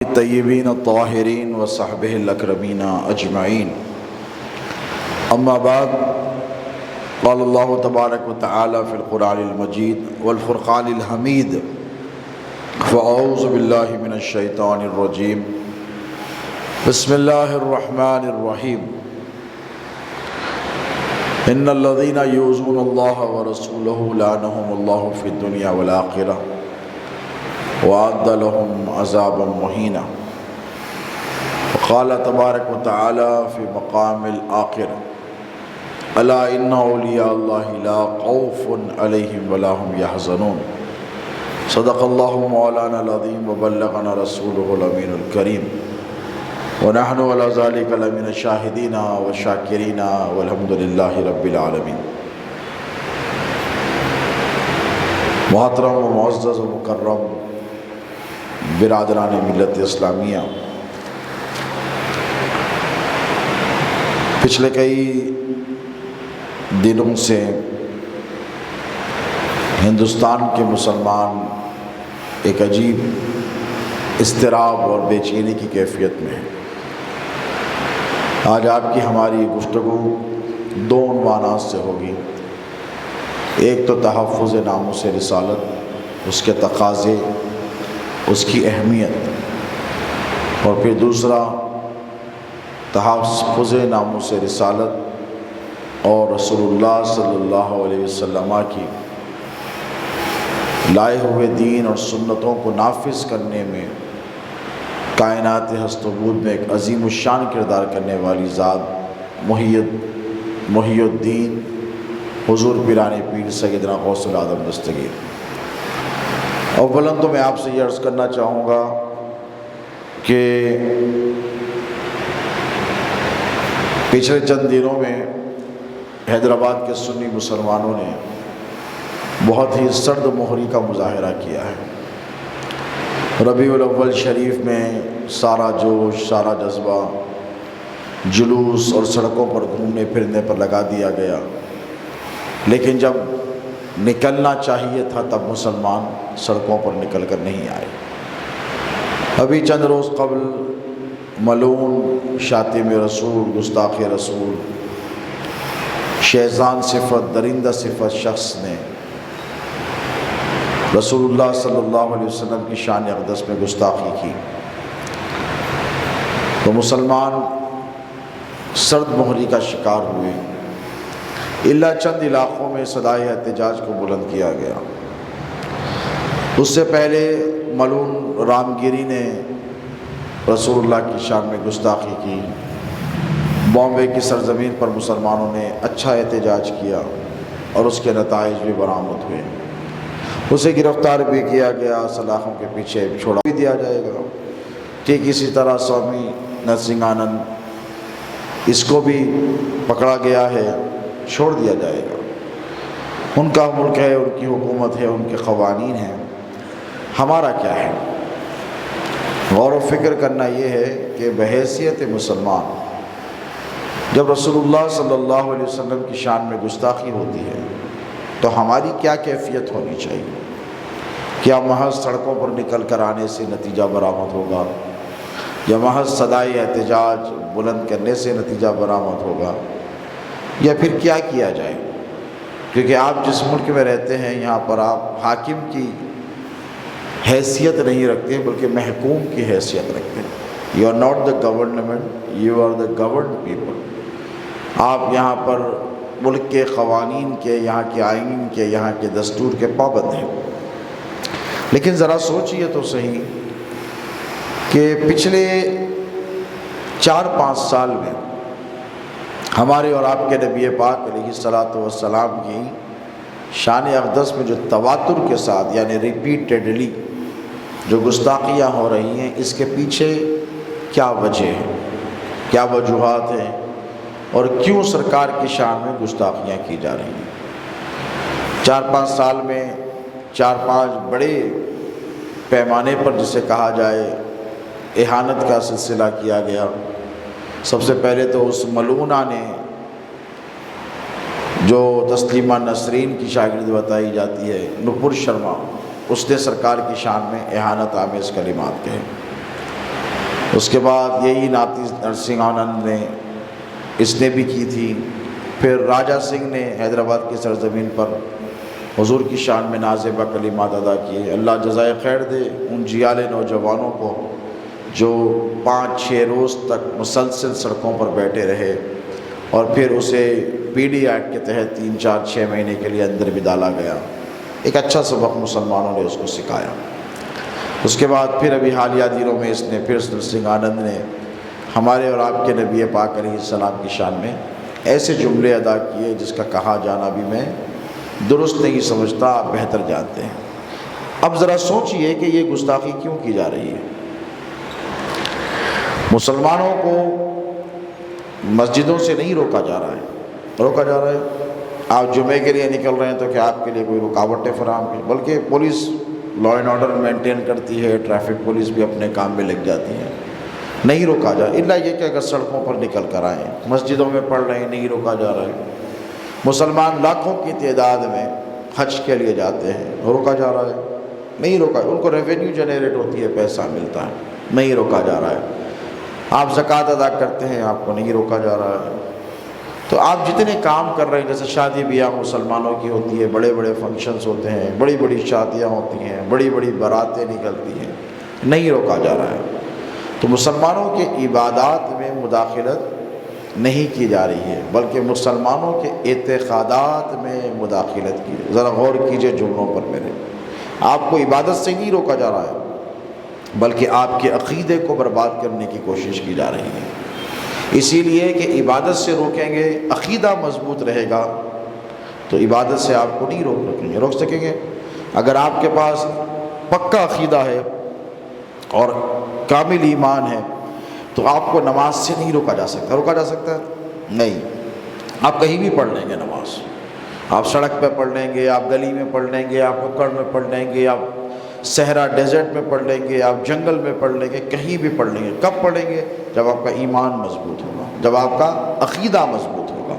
الطیبین الطاہرین وصحبہ الاکرمین اجمعین اما بعد قال اللہ تبارک و تعالی فی القرآن المجید والفرقان الحمید فاعوذ باللہ من الشیطان الرجیم بسم اللہ الرحمن الرحیم ان الذین یؤذون اللہ ورسولہ لعنہم اللہ فی الدنیا والآخرہ وَأَعَدَّ لَهُمْ عَذَابًا مُهِينًا وقال تبارک وتعالی فی مقام الآخرہ الا ان اولیاء اللہ لا خوف علیہم ولا هم يحزنون صدق اللہ مولانا العظیم وبلغنا رسولہ الامین الکریم ونحن على ذلك لمن الشاہدین والشاکرین والحمد للہ رب العالمین۔ محترم و معزز و مکرم برادران ملت اسلامیہ، پچھلے کئی دنوں سے ہندوستان کے مسلمان ایک عجیب اضطراب اور بے چینی کی کیفیت میں ہیں۔ آج آپ کی ہماری گفتگو دو عنوانات سے ہوگی، ایک تو تحفظ ناموس رسالت، اس کے تقاضے، اس کی اہمیت، اور پھر دوسرا تحفظ ناموس رسالت اور رسول اللہ صلی اللہ علیہ وسلم کی لائے ہوئے دین اور سنتوں کو نافذ کرنے میں کائنات ہست و بود میں ایک عظیم الشان کردار کرنے والی ذات محی الدین حضور پیران پیر سیدنا غوث العظم دستگیر۔ اولاً تو میں آپ سے یہ عرض کرنا چاہوں گا کہ پچھلے چند دنوں میں حیدرآباد کے سنی مسلمانوں نے بہت ہی سرد مہری کا مظاہرہ کیا ہے۔ ربیع الاول شریف میں سارا جوش، سارا جذبہ جلوس اور سڑکوں پر گھومنے پھرنے پر لگا دیا گیا، لیکن جب نکلنا چاہیے تھا تب مسلمان سڑکوں پر نکل کر نہیں آئے۔ ابھی چند روز قبل ملعون شاتم رسول، گستاخ رسول، شیطان صفت، درندہ صفت شخص نے رسول اللہ صلی اللہ علیہ وسلم کی شان اقدس میں گستاخی کی، تو مسلمان سرد مہری کا شکار ہوئے۔ الا چند علاقوں میں صدائے احتجاج کو بلند کیا گیا۔ اس سے پہلے ملعون رام گیری نے رسول اللہ کی شان میں گستاخی کی۔ بامبے کی سرزمین پر مسلمانوں نے اچھا احتجاج کیا اور اس کے نتائج بھی برآمد ہوئے۔ اسے گرفتار بھی کیا گیا، سلاخوں کے پیچھے چھوڑا بھی دیا جائے گا۔ ٹھیک اسی طرح سوامی نرسنگ آنند، اس کو بھی پکڑا گیا ہے، چھوڑ دیا جائے گا۔ ان کا ملک ہے، ان کی حکومت ہے، ان کے قوانین ہیں، ہمارا کیا ہے؟ غور و فکر کرنا یہ ہے کہ بحیثیت مسلمان جب رسول اللہ صلی اللہ علیہ وسلم کی شان میں گستاخی ہوتی ہے تو ہماری کیا کیفیت ہونی چاہیے؟ کیا محض سڑکوں پر نکل کر آنے سے نتیجہ برآمد ہوگا، یا محض صدائے احتجاج بلند کرنے سے نتیجہ برآمد ہوگا، یا پھر کیا کیا جائے؟ کیونکہ آپ جس ملک میں رہتے ہیں یہاں پر آپ حاکم کی حیثیت نہیں رکھتے بلکہ محکوم کی حیثیت رکھتے ہیں۔ You are not the government, you are the governed people. آپ یہاں پر ملک کے قوانین کے، یہاں کے آئین کے، یہاں کے دستور کے پابند ہیں۔ لیکن ذرا سوچئے تو صحیح کہ پچھلے 4-5 سال میں ہمارے اور آپ کے نبی پاک علیہ الصلاۃ والسلام کی شان اقدس میں جو تواتر کے ساتھ، یعنی ریپیٹیڈلی جو گستاخیاں ہو رہی ہیں، اس کے پیچھے کیا وجہ ہے، کیا وجوہات ہیں، اور کیوں سرکار کی شان میں گستاخیاں کی جا رہی ہیں؟ 4-5 سال میں 4-5 بڑے پیمانے پر جسے کہا جائے اہانت کا سلسلہ کیا گیا۔ سب سے پہلے تو اس ملعونہ نے، جو تسلیمہ نسرین کی شاگرد بتائی جاتی ہے، نپر شرما، اس نے سرکار کی شان میں اہانت آمیز کلمات کہے۔ اس کے بعد یہی ناتی نرسنگ آنند نے اس نے بھی کی تھی۔ پھر راجہ سنگھ نے حیدرآباد کی سرزمین پر حضور کی شان میں نازیبہ کلمات ادا کیے۔ اللہ جزائے خیر دے ان جیالے نوجوانوں کو جو 5-6 روز تک مسلسل سڑکوں پر بیٹھے رہے، اور پھر اسے پی ڈی ایکٹ کے تحت 3-4-6 مہینے کے لیے اندر بھی ڈالا گیا۔ ایک اچھا سبق مسلمانوں نے اس کو سکھایا۔ اس کے بعد پھر ابھی حالیہ دنوں میں اس نے پھر نرسنگ آنند نے ہمارے اور آپ کے نبی پاک علیہ السلام کی شان میں ایسے جملے ادا کیے جس کا کہا جانا بھی میں درست نہیں سمجھتا، آپ بہتر جانتے ہیں۔ اب ذرا سوچئے کہ یہ گستاخی کیوں کی جا رہی ہے؟ مسلمانوں کو مسجدوں سے نہیں روکا جا رہا ہے، روکا جا رہا ہے آپ جمعے کے لیے نکل رہے ہیں تو کیا آپ کے لیے کوئی رکاوٹیں فراہم کی؟ بلکہ police law and order maintain کرتی ہے، ٹریفک پولیس بھی اپنے کام میں لگ جاتی ہے، نہیں روکا جا، الا یہ کہ اگر سڑکوں پر نکل کر آئیں، مسجدوں میں پڑھ رہے ہیں، نہیں روکا جا رہا ہے۔ مسلمان لاکھوں کی تعداد میں حج کے لیے جاتے ہیں، روکا جا رہا ہے؟ نہیں روکا، ان کو ریونیو جنریٹ ہوتی ہے، پیسہ ملتا ہے، نہیں روکا جا رہا ہے۔ آپ زکوٰۃ ادا کرتے ہیں، آپ کو نہیں روکا جا رہا ہے۔ تو آپ جتنے کام کر رہے ہیں، جیسے شادی بیاہ مسلمانوں کی ہوتی ہے، بڑے بڑے فنکشنز ہوتے ہیں، بڑی بڑی شادیاں ہوتی ہیں، بڑی بڑی باراتیں نکلتی ہیں، نہیں روکا جا رہا ہے۔ تو مسلمانوں کے عبادات میں مداخلت نہیں کی جا رہی ہے، بلکہ مسلمانوں کے اعتقادات میں مداخلت کی۔ ذرا غور کیجئے جملوں پر میرے، آپ کو عبادت سے نہیں روکا جا رہا ہے، بلکہ آپ کے عقیدے کو برباد کرنے کی کوشش کی جا رہی ہے۔ اسی لیے کہ عبادت سے روکیں گے، عقیدہ مضبوط رہے گا تو عبادت سے آپ کو نہیں روک سکیں گے۔ اگر آپ کے پاس پکا عقیدہ ہے اور کامل ایمان ہے تو آپ کو نماز سے نہیں روکا جا سکتا۔ روکا جا سکتا ہے؟ نہیں۔ آپ کہیں بھی پڑھ لیں گے نماز، آپ سڑک پہ پڑھ لیں گے، آپ گلی میں پڑھ لیں گے، آپ ککڑ میں پڑھ لیں گے، آپ صحرا ڈیزرٹ میں پڑھ لیں گے، آپ جنگل میں پڑھ لیں گے، کہیں بھی پڑھ لیں گے۔ کب پڑھیں گے؟ جب آپ کا ایمان مضبوط ہوگا، جب آپ کا عقیدہ مضبوط ہوگا۔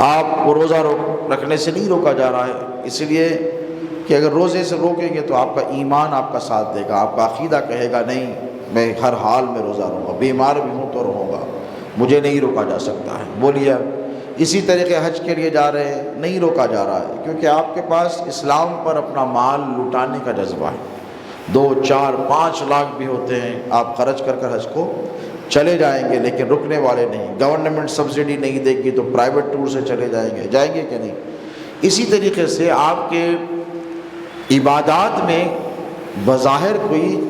آپ کو روزہ رکھنے سے نہیں روکا جا رہا ہے، اس لیے کہ اگر روزے سے روکیں گے تو آپ کا ایمان آپ کا ساتھ دے گا، آپ کا عقیدہ کہے گا نہیں میں ہر حال میں روزہ رہوں گا، بیمار بھی ہوں تو رہوں گا، مجھے نہیں روکا جا سکتا ہے۔ بولیے اسی طریقے حج کے لیے جا رہے ہیں، نہیں روکا جا رہا ہے، کیونکہ آپ کے پاس اسلام پر اپنا مال لٹانے کا جذبہ ہے۔ 2, 4, 5 لاکھ بھی ہوتے ہیں، آپ خرچ کر کر حج کو چلے جائیں گے، لیکن رکنے والے نہیں۔ گورنمنٹ سبسڈی نہیں دے گی تو پرائیویٹ ٹور سے چلے جائیں گے کہ نہیں؟ اسی طریقے سے آپ کے عبادات میں بظاہر کوئی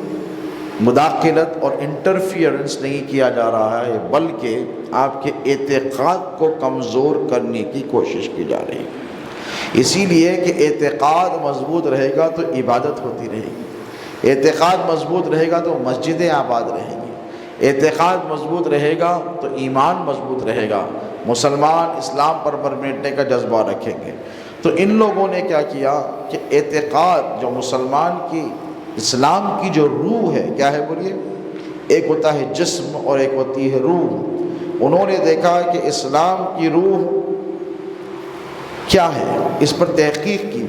مداخلت اور انٹرفیئرنس نہیں کیا جا رہا ہے، بلکہ آپ کے اعتقاد کو کمزور کرنے کی کوشش کی جا رہی ہے۔ اسی لیے کہ اعتقاد مضبوط رہے گا تو عبادت ہوتی رہے گی، اعتقاد مضبوط رہے گا تو مسجدیں آباد رہیں گی، اعتقاد مضبوط رہے گا تو ایمان مضبوط رہے گا، مسلمان اسلام پر مٹنے کا جذبہ رکھیں گے۔ تو ان لوگوں نے کیا کیا کہ اعتقاد جو مسلمان کی اسلام کی جو روح ہے، کیا ہے بولیے؟ ایک ہوتا ہے جسم اور ایک ہوتی ہے روح۔ انہوں نے دیکھا کہ اسلام کی روح کیا ہے، اس پر تحقیق کی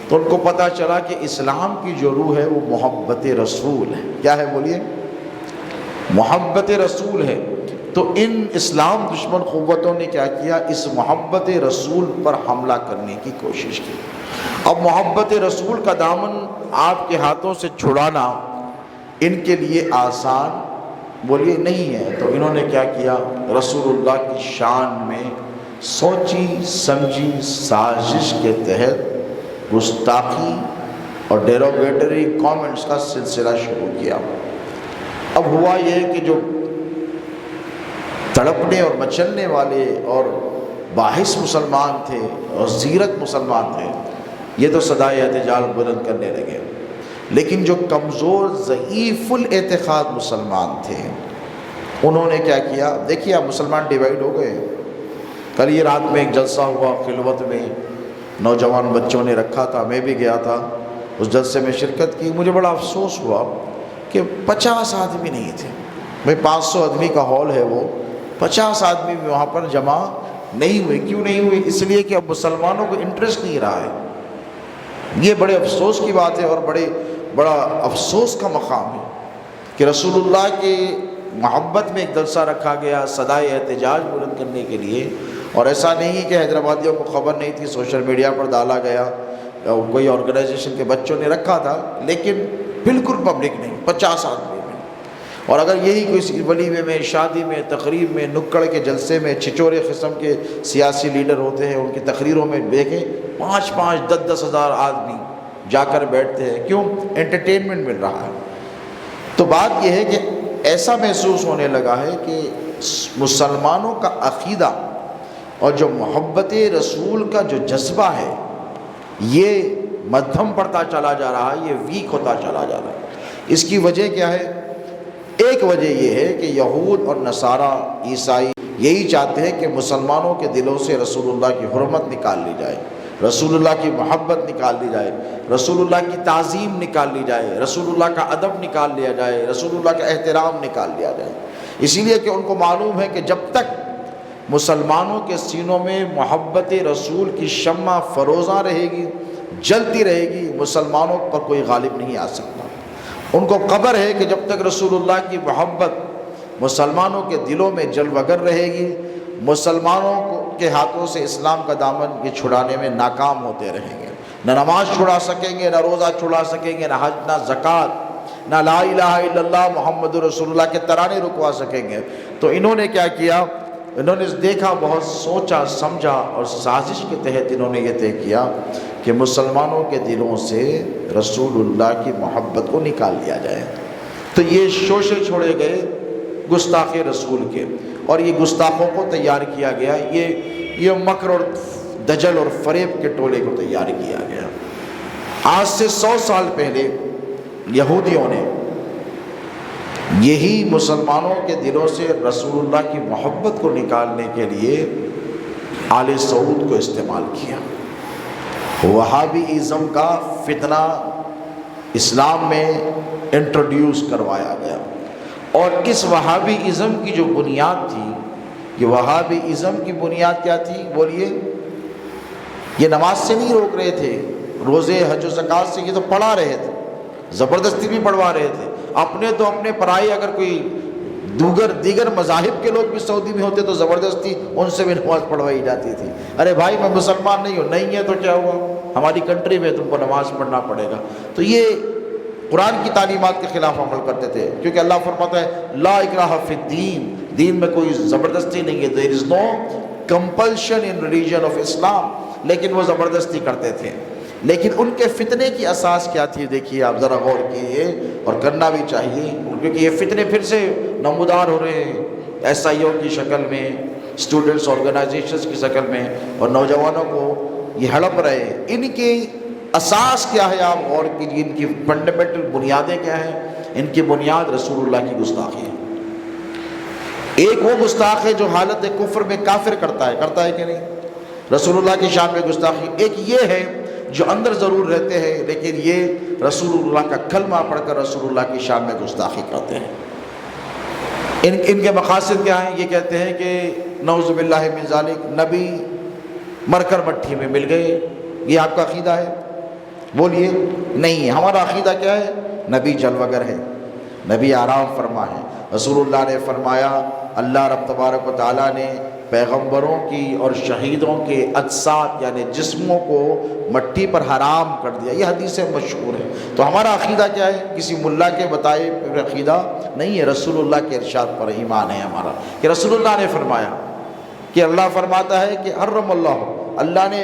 تو ان کو پتہ چلا کہ اسلام کی جو روح ہے وہ محبت رسول ہے۔ کیا ہے بولیے؟ محبت رسول ہے۔ تو ان اسلام دشمن قوتوں نے کیا کیا؟ اس محبت رسول پر حملہ کرنے کی کوشش کی۔ اب محبت رسول کا دامن آپ کے ہاتھوں سے چھڑانا ان کے لیے آسان بولیے نہیں ہے، تو انہوں نے کیا کیا؟ رسول اللہ کی شان میں سوچی سمجھی سازش کے تحت گستاخی اور ڈیروگیٹری کامنٹس کا سلسلہ شروع کیا۔ اب ہوا یہ کہ جو تڑپنے اور مچلنے والے اور باحث مسلمان تھے اور زیرت مسلمان تھے، یہ تو صدائے احتجاج بلند کرنے لگے، لیکن جو کمزور ضعیف الاعتقاد مسلمان تھے انہوں نے کیا کیا؟ دیکھیے اب مسلمان ڈیوائیڈ ہو گئے۔ کل یہ رات میں ایک جلسہ ہوا خلوت میں، نوجوان بچوں نے رکھا تھا، میں بھی گیا تھا، اس جلسے میں شرکت کی۔ مجھے بڑا افسوس ہوا کہ 50 آدمی نہیں تھے۔ بھائی 500 آدمی کا ہال ہے، وہ 50 آدمی بھی وہاں پر جمع نہیں ہوئے۔ کیوں نہیں ہوئے؟ اس لیے کہ اب مسلمانوں کو انٹرسٹ نہیں رہا ہے۔ یہ بڑے افسوس کی بات ہے اور بڑا افسوس کا مقام ہے کہ رسول اللہ کی محبت میں ایک جلسہ رکھا گیا صدائے احتجاج بلند کرنے کے لیے، اور ایسا نہیں کہ حیدرآبادیوں کو خبر نہیں تھی، سوشل میڈیا پر ڈالا گیا، کوئی آرگنائزیشن کے بچوں نے رکھا تھا، لیکن بالکل پبلک نہیں، 50 آدمی میں۔ اور اگر یہی کوئی ولیمے میں، شادی میں، تقریب میں، نکڑ کے جلسے میں چھچورے قسم کے سیاسی لیڈر ہوتے ہیں، ان کی تقریروں میں دیکھیں 5-5 10-10 ہزار آدمی جا کر بیٹھتے ہیں، کیوں؟ انٹرٹینمنٹ مل رہا ہے۔ تو بات یہ ہے کہ ایسا محسوس ہونے لگا ہے کہ مسلمانوں کا عقیدہ اور جو محبت رسول کا جو جذبہ ہے یہ مدھم پڑتا چلا جا رہا ہے، یہ ویک ہوتا چلا جا رہا ہے۔ اس کی وجہ کیا ہے؟ ایک وجہ یہ ہے کہ یہود اور نصارہ عیسائی یہی چاہتے ہیں کہ مسلمانوں کے دلوں سے رسول اللہ کی حرمت نکال لی جائے، رسول اللہ کی محبت نکال لی جائے، رسول اللہ کی تعظیم نکال لی جائے، رسول اللہ کا ادب نکال لیا جائے، رسول اللہ کا احترام نکال لیا جائے۔ اسی لیے کہ ان کو معلوم ہے کہ جب تک مسلمانوں کے سینوں میں محبت رسول کی شمع فروزاں رہے گی، جلتی رہے گی، مسلمانوں پر کوئی غالب نہیں آ سکتا۔ ان کو خبر ہے کہ جب تک رسول اللہ کی محبت مسلمانوں کے دلوں میں جلوگر رہے گی، مسلمانوں کے ہاتھوں سے اسلام کا دامن یہ چھڑانے میں ناکام ہوتے رہیں گے۔ نہ نماز چھڑا سکیں گے، نہ روزہ چھڑا سکیں گے، نہ حج، نہ زکوٰۃ، نہ لا الہ الا اللہ محمد رسول اللہ کے ترانے رکوا سکیں گے۔ تو انہوں نے کیا کیا؟ انہوں نے دیکھا، بہت سوچا سمجھا، اور سازش کے تحت انہوں نے یہ طے کیا کہ مسلمانوں کے دلوں سے رسول اللہ کی محبت کو نکال دیا جائے۔ تو یہ شوشے چھوڑے گئے گستاخ رسول کے، اور یہ گستاخوں کو تیار کیا گیا، یہ مکر اور دجل اور فریب کے ٹولے کو تیار کیا گیا۔ آج سے 100 سال پہلے یہودیوں نے یہی مسلمانوں کے دلوں سے رسول اللہ کی محبت کو نکالنے کے لیے آل سعود کو استعمال کیا۔ وہابی ازم کا فتنہ اسلام میں انٹروڈیوس کروایا گیا، اور اس وہابی ازم کی جو بنیاد تھی، یہ وہابی ازم کی بنیاد کیا تھی؟ بولیے۔ یہ نماز سے نہیں روک رہے تھے، روزے، حج و زکوٰۃ سے، یہ تو پڑھا رہے تھے، زبردستی بھی پڑھوا رہے تھے۔ اپنے تو اپنے پرائے، اگر کوئی دیگر مذاہب کے لوگ بھی سعودی میں ہوتے تو زبردستی ان سے بھی نماز پڑھوائی جاتی تھی۔ ارے بھائی میں مسلمان نہیں ہوں، نہیں ہے تو کیا ہوا، ہماری کنٹری میں تم کو نماز پڑھنا پڑے گا۔ تو یہ قرآن کی تعلیمات کے خلاف عمل کرتے تھے، کیونکہ اللہ فرماتا ہے لا اکراہ فی الدین، دین میں کوئی زبردستی نہیں ہے، there is no compulsion in religion of Islam، لیکن وہ زبردستی کرتے تھے۔ لیکن ان کے فتنے کی اساس کیا تھی؟ دیکھیے آپ ذرا غور کیجیے، اور کرنا بھی چاہیے، کیونکہ یہ فتنے پھر سے نمودار ہو رہے ہیں ایس آئی او کی شکل میں، اسٹوڈنٹس آرگنائزیشنز کی شکل میں، اور نوجوانوں کو یہ ہڑپ رہے ہیں۔ ان کی اساس کیا ہے؟ آپ غور کیجیے، ان کی فنڈامنٹل بنیادیں کیا ہیں؟ ان کی بنیاد رسول اللہ کی گستاخی ہے۔ ایک وہ گستاخ ہے جو حالت کفر میں کافر کرتا ہے کہ نہیں؟ رسول اللہ کی شان میں گستاخی۔ ایک یہ ہے جو اندر ضرور رہتے ہیں لیکن یہ رسول اللہ کا کلمہ پڑھ کر رسول اللہ کی شان میں گستاخی کرتے ہیں۔ ان کے مقاصد کیا ہیں؟ یہ کہتے ہیں کہ نعوذ باللہ من ذالک، نبی مر کر مٹھی میں مل گئے، یہ آپ کا عقیدہ ہے؟ بولیے نہیں، ہمارا عقیدہ کیا ہے؟ نبی جلوگر ہے، نبی آرام فرما ہے۔ رسول اللہ نے فرمایا، اللہ رب تبارک و تعالیٰ نے پیغمبروں کی اور شہیدوں کے اجساد یعنی جسموں کو مٹی پر حرام کر دیا، یہ حدیث مشہور ہے۔ تو ہمارا عقیدہ کیا ہے؟ کسی ملا کے بتائے پھر عقیدہ نہیں ہے، رسول اللہ کے ارشاد پر ایمان ہے ہمارا، کہ رسول اللہ نے فرمایا، کہ اللہ فرماتا ہے کہ حرم اللہ نے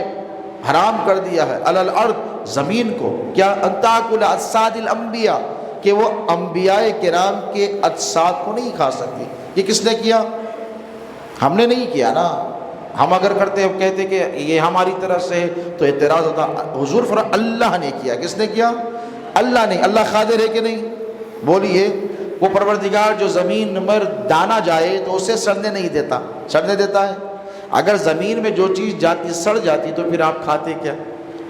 حرام کر دیا ہے علی الارض، زمین کو، کیا ان تاکل اجساد الانبیاء، کہ وہ انبیاء کرام کے اجساد کو نہیں کھا سکتی۔ یہ کس نے کیا؟ ہم نے نہیں کیا نا۔ ہم اگر کرتے کہتے کہ یہ ہماری طرف سے تو اعتراض ہوتا۔ حضور فرمایا اللہ نے کیا۔ کس نے کیا؟ اللہ نے۔ اللہ قادر ہے کہ نہیں؟ بولیے۔ وہ پروردگار جو زمین میں دانا جائے تو اسے سڑنے نہیں دیتا، سڑنے دیتا ہے؟ اگر زمین میں جو چیز جاتی سڑ جاتی تو پھر آپ کھاتے کیا؟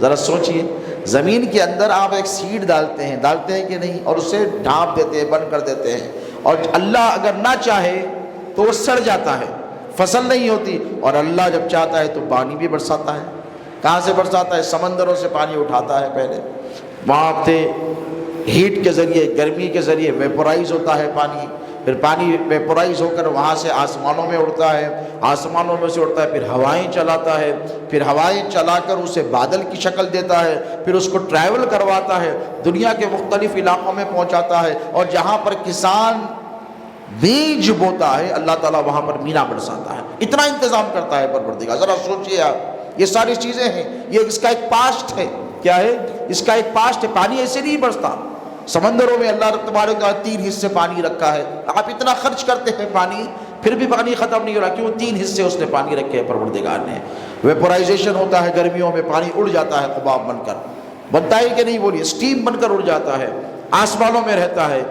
ذرا سوچئے، زمین کے اندر آپ ایک سیڈ ڈالتے ہیں کہ نہیں، اور اسے ڈھانپ دیتے ہیں، بند کر دیتے ہیں، اور اللہ اگر نہ چاہے تو وہ سڑ جاتا ہے، فصل نہیں ہوتی، اور اللہ جب چاہتا ہے تو پانی بھی برساتا ہے۔ کہاں سے برساتا ہے؟ سمندروں سے پانی اٹھاتا ہے۔ پہلے وہاں تھے ہیٹ کے ذریعے، گرمی کے ذریعے ویپورائز ہوتا ہے پانی، پھر پانی ویپورائز ہو کر وہاں سے آسمانوں میں اڑتا ہے، آسمانوں میں سے اڑتا ہے پھر ہوائیں چلاتا ہے، پھر ہوائیں چلا کر اسے بادل کی شکل دیتا ہے، پھر اس کو ٹریول کرواتا ہے، دنیا کے مختلف علاقوں میں پہنچاتا ہے، اور جہاں پر کسان بیج بوتا ہے اللہ تعالیٰ وہاں پر مینا برساتا ہے۔ اتنا انتظام کرتا ہے پروردگار، ذرا سوچئے آپ، یہ ساری چیزیں ہیں، یہ اس کا ایک پاسٹ ہے۔ کیا ہے؟ اس کا ایک پاسٹ ہے۔ پانی ایسے نہیں برستا، سمندروں میں اللہ تبارک و تعالیٰ 3 حصے پانی رکھا ہے، آپ اتنا خرچ کرتے ہیں پانی پھر بھی پانی ختم نہیں ہو رہا، کیوں؟ 3 حصے اس نے پانی رکھے ہیں پروردگار نے۔ ویپورائزیشن ہوتا ہے گرمیوں میں، پانی اڑ جاتا ہے حباب بن کر، بنتا ہے کہ نہیں بولیے، سٹیم بن کر اڑ جاتا ہے، آسمانوں میں رہتا ہے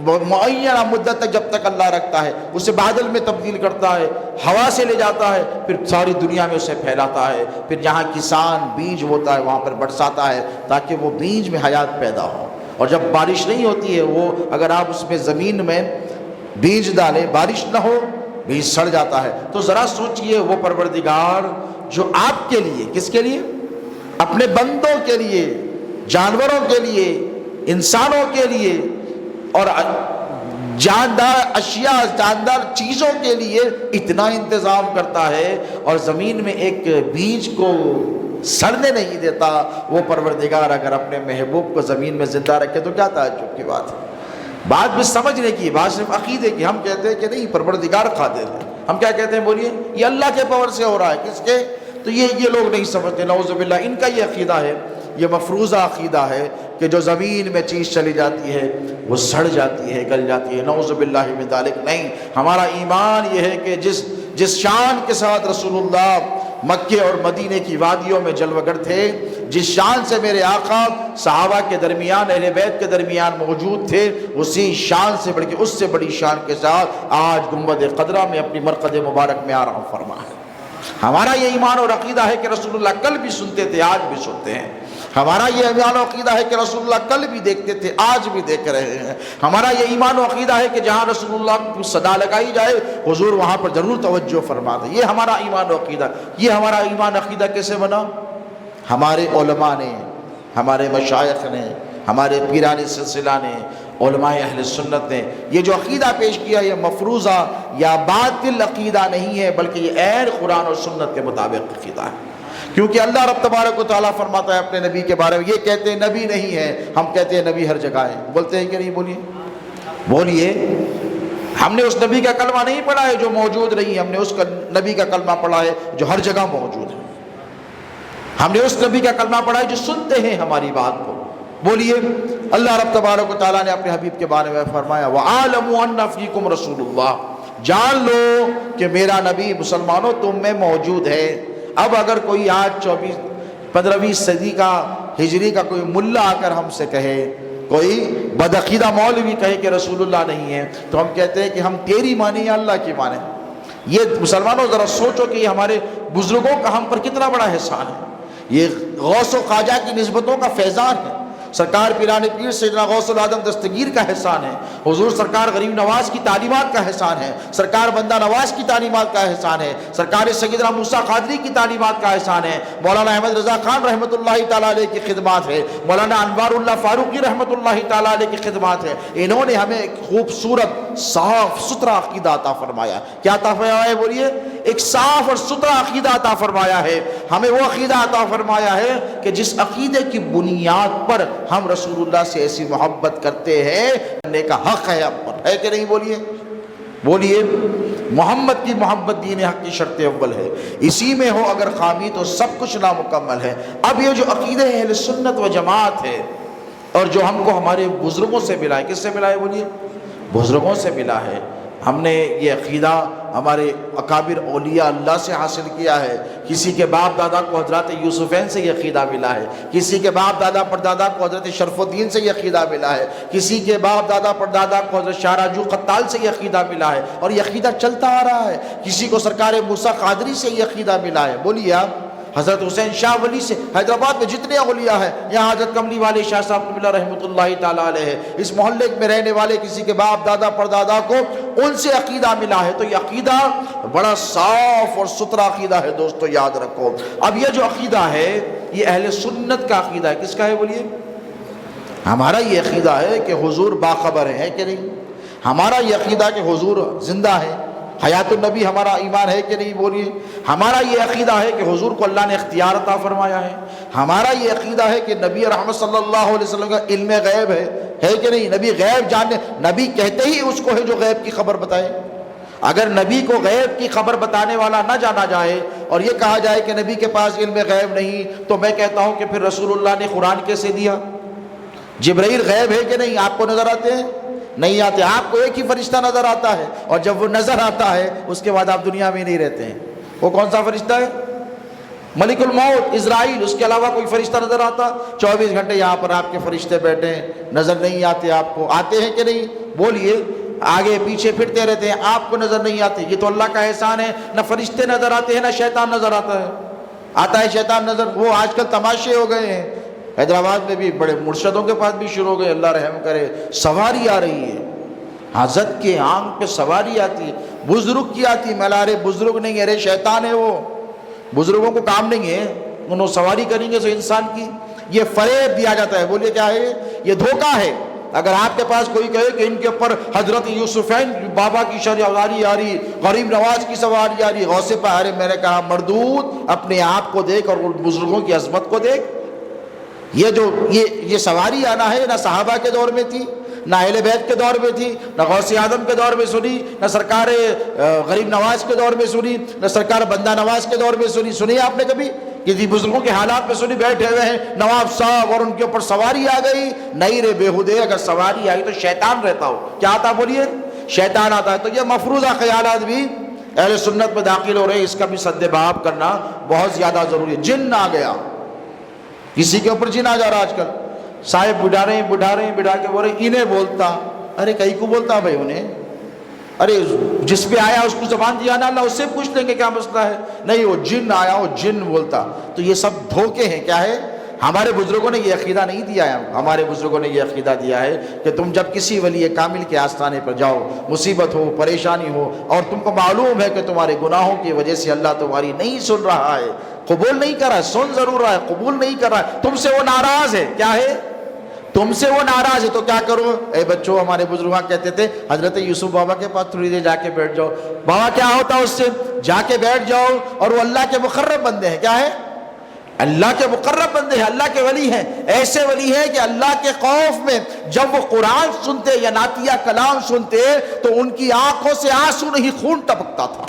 معینہ مدت تک، جب تک اللہ رکھتا ہے، اسے بادل میں تبدیل کرتا ہے، ہوا سے لے جاتا ہے، پھر ساری دنیا میں اسے پھیلاتا ہے، پھر جہاں کسان بیج ہوتا ہے وہاں پر برساتا ہے تاکہ وہ بیج میں حیات پیدا ہو۔ اور جب بارش نہیں ہوتی ہے، وہ اگر آپ اس میں زمین میں بیج ڈالیں، بارش نہ ہو، بیج سڑ جاتا ہے۔ تو ذرا سوچئے، وہ پروردگار جو آپ کے لیے، کس کے لیے؟ اپنے بندوں کے لیے، جانوروں کے لیے، انسانوں کے لیے اور جاندار اشیاء، جاندار چیزوں کے لیے اتنا انتظام کرتا ہے، اور زمین میں ایک بیج کو سڑنے نہیں دیتا، وہ پروردگار اگر اپنے محبوب کو زمین میں زندہ رکھے تو کیا تعجب کی بات ہے۔ بات بھی سمجھنے کی، بات صرف عقیدے کی۔ ہم کہتے ہیں کہ نہیں، پروردگار قادر ہے، ہم کیا کہتے ہیں بولیے؟ یہ اللہ کے پاور سے ہو رہا ہے، کس کے؟ تو یہ لوگ نہیں سمجھتے، نعوذ باللہ۔ ان کا یہ عقیدہ ہے، یہ مفروضہ عقیدہ ہے کہ جو زمین میں چیز چلی جاتی ہے وہ سڑ جاتی ہے، گل جاتی ہے، نعوذ باللہ من ذالک۔ نہیں، ہمارا ایمان یہ ہے کہ جس شان کے ساتھ رسول اللہ مکے اور مدینے کی وادیوں میں جلوگر تھے، جس شان سے میرے آقا صحابہ کے درمیان، اہل بیت کے درمیان موجود تھے، اسی شان سے بڑھ کے، اس سے بڑی شان کے ساتھ آج گنبد خضرا میں اپنی مرقد مبارک میں آرام فرما ہے۔ ہمارا یہ ایمان اور عقیدہ ہے کہ رسول اللہ کل بھی سنتے تھے، آج بھی سنتے ہیں۔ ہمارا یہ ایمان و عقیدہ ہے کہ رسول اللہ کل بھی دیکھتے تھے، آج بھی دیکھ رہے ہیں۔ ہمارا یہ ایمان و عقیدہ ہے کہ جہاں رسول اللہ کی صدا لگائی جائے حضور وہاں پر ضرور توجہ فرما دے۔ یہ ہمارا ایمان و عقیدہ۔ یہ ہمارا ایمان و عقیدہ کیسے بنا؟ ہمارے علماء نے، ہمارے مشائخ نے، ہمارے پیران سلسلہ نے، علماء اہل سنت نے یہ جو عقیدہ پیش کیا، یہ مفروضہ یا باطل عقیدہ نہیں ہے، بلکہ یہ عین قرآن اور سنت کے مطابق عقیدہ ہے۔ کیونکہ اللہ رب تبارک و تعالیٰ فرماتا ہے اپنے نبی کے بارے میں، یہ کہتے ہیں نبی نہیں ہے، ہم کہتے ہیں نبی ہر جگہ ہے۔ بولتے ہیں کہ نہیں؟ بولیے۔ ہم نے اس نبی کا کلمہ نہیں پڑھا ہے جو موجود نہیں ہے، ہم نے اس نبی کا کلمہ پڑھا ہے جو ہر جگہ موجود ہے۔ ہم نے اس نبی کا کلمہ پڑھا ہے جو سنتے ہیں ہماری بات کو۔ بولیے۔ اللہ رب تبارک و تعالیٰ نے اپنے حبیب کے بارے میں فرمایا وَعَالَمُوا أَنَّ فِيكُمْ رَسُولُ اللَّهِ، جان لو کہ میرا نبی مسلمانوں تم میں موجود ہے۔ اب اگر کوئی آج 15ویں صدی کا ہجری کا کوئی ملا آ کر ہم سے کہے، کوئی بدعقیدہ مولوی کہے کہ رسول اللہ نہیں ہے، تو ہم کہتے ہیں کہ ہم تیری مانیں یا اللہ کی مانیں؟ یہ مسلمانوں ذرا سوچو کہ یہ ہمارے بزرگوں کا ہم پر کتنا بڑا احسان ہے۔ یہ غوث و خواجہ کی نسبتوں کا فیضان ہے، سرکار پیران پیر سیدنا غوث العظم دستگیر کا احسان ہے، حضور سرکار غریب نواز کی تعلیمات کا احسان ہے، سرکار بندہ نواز کی تعلیمات کا احسان ہے، سرکار سیدنا موسیٰ قادری کی تعلیمات کا احسان ہے، مولانا احمد رضا خان رحمۃ اللہ تعالیٰ علیہ کی خدمات ہے، مولانا انوار اللہ فاروقی رحمۃ اللہ تعالیٰ علیہ کی خدمات ہے۔ انہوں نے ہمیں ایک خوبصورت صاف ستھرا عقیدہ عطا فرمایا۔ کیا عطا فرمایا ہے بولیے؟ ایک صاف اور ستھرا عقیدہ عطا فرمایا ہے۔ ہمیں وہ عقیدہ عطا فرمایا ہے کہ جس عقیدے کی بنیاد پر ہم رسول اللہ سے ایسی محبت کرتے ہیں، کرنے کا حق ہے ہم پر، ہے کہ نہیں؟ بولیے۔ محمد کی محبت دین حق کی شرط اول ہے، اسی میں ہو اگر خامی تو سب کچھ نامکمل ہے۔ اب یہ جو عقیدہ اہل سنت و جماعت ہے اور جو ہم کو ہمارے بزرگوں سے ملا ہے، کس سے ملا ہے بولیے؟ بزرگوں سے ملا ہے۔ ہم نے یہ عقیدہ ہمارے اکابر اولیاء اللہ سے حاصل کیا ہے۔ کسی کے باپ دادا کو حضرات یوسفین سے یہ عقیدہ ملا ہے، کسی کے باپ دادا پردادا کو حضرت شرف الدین سے یہ عقیدہ ملا ہے، کسی کے باپ دادا پردادا کو حضرت شاہ راجو قتال سے یہ عقیدہ ملا ہے، اور یہ عقیدہ چلتا آ رہا ہے۔ کسی کو سرکار موسیٰ قادری سے یہ عقیدہ ملا ہے۔ بولیے آپ۔ حضرت حسین شاہ ولی سے، حیدرآباد میں جتنے اولیاء ہیں، یہاں حضرت کملی والے شاہ صاحب رحمۃ اللہ تعالیٰ علیہ، اس محلے میں رہنے والے کسی کے باپ دادا پردادا کو ان سے عقیدہ ملا ہے۔ تو یہ عقیدہ بڑا صاف اور ستھرا عقیدہ ہے دوستو، یاد رکھو۔ اب یہ جو عقیدہ ہے یہ اہل سنت کا عقیدہ ہے۔ کس کا ہے بولیے؟ ہمارا یہ عقیدہ ہے کہ حضور باخبر ہے کہ نہیں؟ ہمارا یہ عقیدہ کہ حضور زندہ ہے، حیات النبی ہمارا ایمان ہے کہ نہیں؟ بولیے۔ ہمارا یہ عقیدہ ہے کہ حضور کو اللہ نے اختیار عطا فرمایا ہے۔ ہمارا یہ عقیدہ ہے کہ نبی رحمت صلی اللہ علیہ وسلم کا علم غیب ہے کہ نہیں؟ نبی غیب جاننے، نبی کہتے ہی اس کو ہے جو غیب کی خبر بتائے۔ اگر نبی کو غیب کی خبر بتانے والا نہ جانا جائے اور یہ کہا جائے کہ نبی کے پاس علم غیب نہیں، تو میں کہتا ہوں کہ پھر رسول اللہ نے قرآن کیسے دیا؟ جبرائیل غیب ہے کہ نہیں؟ آپ کو نظر آتے ہیں؟ نہیں آتے۔ آپ کو ایک ہی فرشتہ نظر آتا ہے، اور جب وہ نظر آتا ہے اس کے بعد آپ دنیا میں نہیں رہتے ہیں۔ وہ کون سا فرشتہ ہے؟ ملک الموت اسرائیل، اس کے علاوہ کوئی فرشتہ نظر آتا؟ 24 گھنٹے یہاں پر آپ کے فرشتے بیٹھے ہیں، نظر نہیں آتے آپ کو؟ آتے ہیں کہ نہیں؟ بولیے۔ آگے پیچھے پھرتے رہتے ہیں، آپ کو نظر نہیں آتے۔ یہ تو اللہ کا احسان ہے، نہ فرشتے نظر آتے ہیں نہ شیطان نظر آتا ہے۔ آتا ہے شیطان نظر، وہ آج کل تماشے ہو گئے ہیں۔ حیدرآباد میں بھی بڑے مرشدوں کے پاس بھی شروع ہو گئے، اللہ رحم کرے۔ سواری آ رہی ہے، حضرت کے آنکھ پہ سواری آتی ہے، بزرگ کی آتی ہے۔ میں ارے بزرگ نہیں ہے، ارے شیطان ہے وہ۔ بزرگوں کو کام نہیں ہے، انہوں سواری کریں گے تو انسان کی۔ یہ فریب دیا جاتا ہے۔ بولیے کیا ہے یہ؟ دھوکہ ہے۔ اگر آپ کے پاس کوئی کہے کہ ان کے اوپر حضرت یوسفین بابا کی سواری آ رہی، غریب نواز کی سواری آ رہی، غوث پہاڑ، میں نے کہا مردود، اپنے آپ کو دیکھ اور بزرگوں کی عظمت کو دیکھ۔ یہ سواری آنا ہے، نہ صحابہ کے دور میں تھی، نہ اہل بیت کے دور میں تھی، نہ غوث اعظم کے دور میں سنی، نہ سرکار غریب نواز کے دور میں سنی، نہ سرکار بندہ نواز کے دور میں سنی۔ سنی آپ نے کبھی کسی بزرگوں کے حالات میں؟ سنی بیٹھے ہوئے ہیں نواب صاحب اور ان کے اوپر سواری آ گئی؟ نہیں رے بےہودے، اگر سواری آئی تو شیطان رہتا ہو۔ کیا آتا؟ بولیے، شیطان آتا ہے۔ تو یہ مفروضہ خیالات بھی اہل سنت میں داخل ہو رہے ہیں، اس کا بھی سد باب کرنا بہت زیادہ ضروری ہے۔ جن آ گیا، کسی کے اوپر جن آ جا رہا آج کل۔ صاحب بڑھا رہے کے بول رہے انہیں بولتا۔ ارے کہیں کو بولتا بھائی انہیں؟ ارے جس پہ آیا اس کو زبان دیا نا اللہ، اس سے پوچھ لیں گے کیا مسئلہ ہے۔ نہیں، وہ جن آیا وہ جن بولتا۔ تو یہ سب دھوکے ہیں۔ کیا ہے؟ ہمارے بزرگوں نے یہ عقیدہ نہیں دیا ہے۔ ہمارے بزرگوں نے یہ عقیدہ دیا ہے کہ تم جب کسی ولی کامل کے آستانے پر جاؤ، مصیبت ہو، پریشانی ہو، اور تم کو معلوم ہے کہ تمہارے گناہوں کی وجہ سے اللہ تمہاری نہیں سن رہا ہے، قبول نہیں کر رہا ہے، سن ضرور رہا ہے، قبول نہیں کر رہا ہے، تم سے وہ ناراض ہے۔ کیا ہے؟ تم سے وہ ناراض ہے۔ تو کیا کرو؟ اے بچوں، ہمارے بزرگاں کہتے تھے حضرت یوسف بابا کے پاس تھوڑی دیر جا کے بیٹھ جاؤ۔ بابا کیا ہوتا اس سے؟ جا کے بیٹھ جاؤ، اور وہ اللہ کے مقرب بندے ہیں۔ کیا ہے؟ اللہ کے مقرب بندے ہیں، اللہ کے ولی ہیں۔ ایسے ولی ہیں کہ اللہ کے خوف میں جب وہ قرآن سنتے یا نعتیہ کلام سنتے تو ان کی آنکھوں سے آنسو نہیں، خون ٹپکتا تھا۔